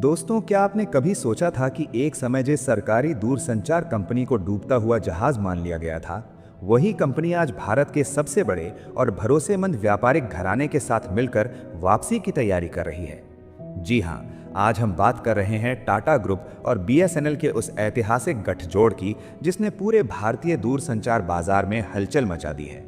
दोस्तों, क्या आपने कभी सोचा था कि एक समय जिस सरकारी दूरसंचार कंपनी को डूबता हुआ जहाज मान लिया गया था, वही कंपनी आज भारत के सबसे बड़े और भरोसेमंद व्यापारिक घराने के साथ मिलकर वापसी की तैयारी कर रही है। जी हाँ, आज हम बात कर रहे हैं टाटा ग्रुप और बीएसएनएल के उस ऐतिहासिक गठजोड़ की, जिसने पूरे भारतीय दूरसंचार बाजार में हलचल मचा दी है।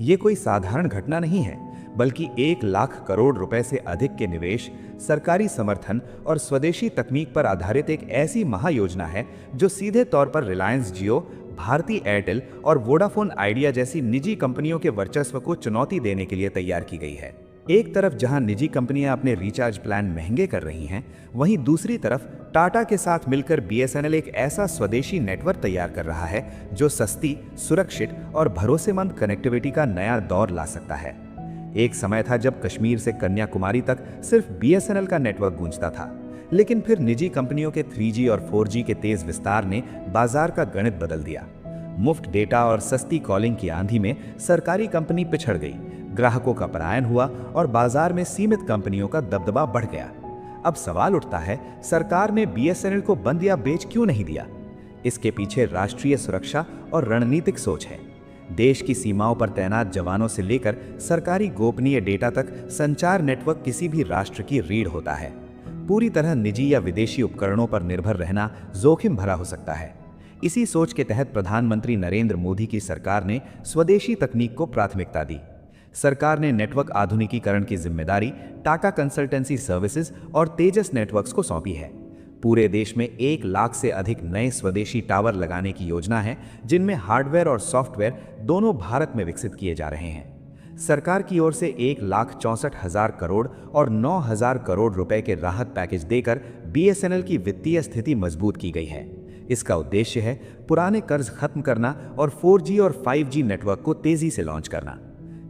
ये कोई साधारण घटना नहीं है, बल्कि 1 लाख करोड़ रुपए से अधिक के निवेश, सरकारी समर्थन और स्वदेशी तकनीक पर आधारित एक ऐसी महायोजना है जो सीधे तौर पर रिलायंस जियो, भारती एयरटेल और वोडाफोन आइडिया जैसी निजी कंपनियों के वर्चस्व को चुनौती देने के लिए तैयार की गई है। एक तरफ जहां निजी कंपनियां अपने रिचार्ज प्लान महंगे कर रही हैं, वहीं दूसरी तरफ टाटा के साथ मिलकर बीएसएनएल एक ऐसा स्वदेशी नेटवर्क तैयार कर रहा है जो सस्ती, सुरक्षित और भरोसेमंद कनेक्टिविटी का नया दौर ला सकता है। एक समय था जब कश्मीर से कन्याकुमारी तक सिर्फ बीएसएनएल का नेटवर्क गूंजता था, लेकिन फिर निजी कंपनियों के 3G और 4G के तेज विस्तार ने बाजार का गणित बदल दिया। मुफ्त डेटा और सस्ती कॉलिंग की आंधी में सरकारी कंपनी पिछड़ गई, ग्राहकों का पलायन हुआ और बाजार में सीमित कंपनियों का दबदबा बढ़ गया। अब सवाल उठता है, सरकार ने बीएसएनएल को बंद या बेच क्यों नहीं दिया? इसके पीछे राष्ट्रीय सुरक्षा और रणनीतिक सोच है। देश की सीमाओं पर तैनात जवानों से लेकर सरकारी गोपनीय डेटा तक संचार नेटवर्क किसी भी राष्ट्र की रीढ़ होता है। पूरी तरह निजी या विदेशी उपकरणों पर निर्भर रहना जोखिम भरा हो सकता है। इसी सोच के तहत प्रधानमंत्री नरेंद्र मोदी की सरकार ने स्वदेशी तकनीक को प्राथमिकता दी। सरकार ने नेटवर्क आधुनिकीकरण की जिम्मेदारी टाटा कंसल्टेंसी सर्विसेज और तेजस नेटवर्क्स को सौंपी है। पूरे देश में 1 लाख से अधिक नए स्वदेशी टावर लगाने की योजना है, जिनमें हार्डवेयर और सॉफ्टवेयर दोनों भारत में विकसित किए जा रहे हैं। सरकार की ओर से 1,64,000 करोड़ और 9,000 करोड़ रुपए के राहत पैकेज देकर बीएसएनएल की वित्तीय स्थिति मजबूत की गई है। इसका उद्देश्य है पुराने कर्ज खत्म करना और 4G और 5G नेटवर्क को तेजी से लॉन्च करना।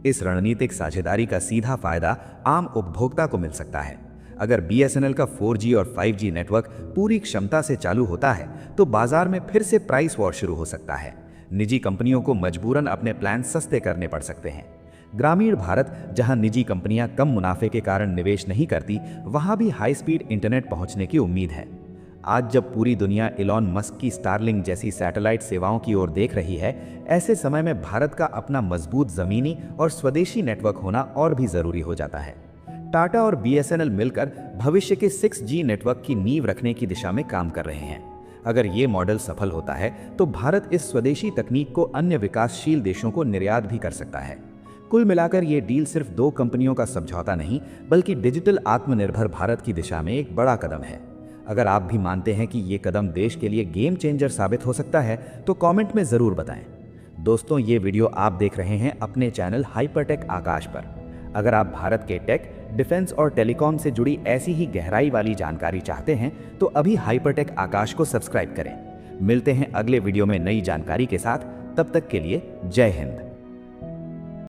इस रणनीतिक साझेदारी का सीधा फायदा आम उपभोक्ता को मिल सकता है। अगर बीएसएनएल का 4G और 5G नेटवर्क पूरी क्षमता से चालू होता है तो बाजार में फिर से प्राइस वॉर शुरू हो सकता है। निजी कंपनियों को मजबूरन अपने प्लान सस्ते करने पड़ सकते हैं। ग्रामीण भारत, जहां निजी कंपनियां कम मुनाफे के कारण निवेश नहीं करती, वहां भी हाई स्पीड इंटरनेट पहुंचने की उम्मीद है। आज जब पूरी दुनिया इलॉन मस्क की स्टारलिंक जैसी सैटेलाइट सेवाओं की ओर देख रही है, ऐसे समय में भारत का अपना मजबूत जमीनी और स्वदेशी नेटवर्क होना और भी जरूरी हो जाता है। टाटा और बीएसएनएल मिलकर भविष्य के 6G नेटवर्क की नींव रखने की दिशा में काम कर रहे हैं। अगर ये मॉडल सफल होता है तो भारत इस स्वदेशी तकनीक को अन्य विकासशील देशों को निर्यात भी कर सकता है। कुल मिलाकर ये डील सिर्फ 2 कंपनियों का समझौता नहीं, बल्कि डिजिटल आत्मनिर्भर भारत की दिशा में एक बड़ा कदम है। अगर आप भी मानते हैं कि ये कदम देश के लिए गेम चेंजर साबित हो सकता है तो कमेंट में ज़रूर बताएं। दोस्तों, ये वीडियो आप देख रहे हैं अपने चैनल हाइपरटेक आकाश पर। अगर आप भारत के टेक, डिफेंस और टेलीकॉम से जुड़ी ऐसी ही गहराई वाली जानकारी चाहते हैं तो अभी हाइपरटेक आकाश को सब्सक्राइब करें। मिलते हैं अगले वीडियो में नई जानकारी के साथ। तब तक के लिए जय हिंद।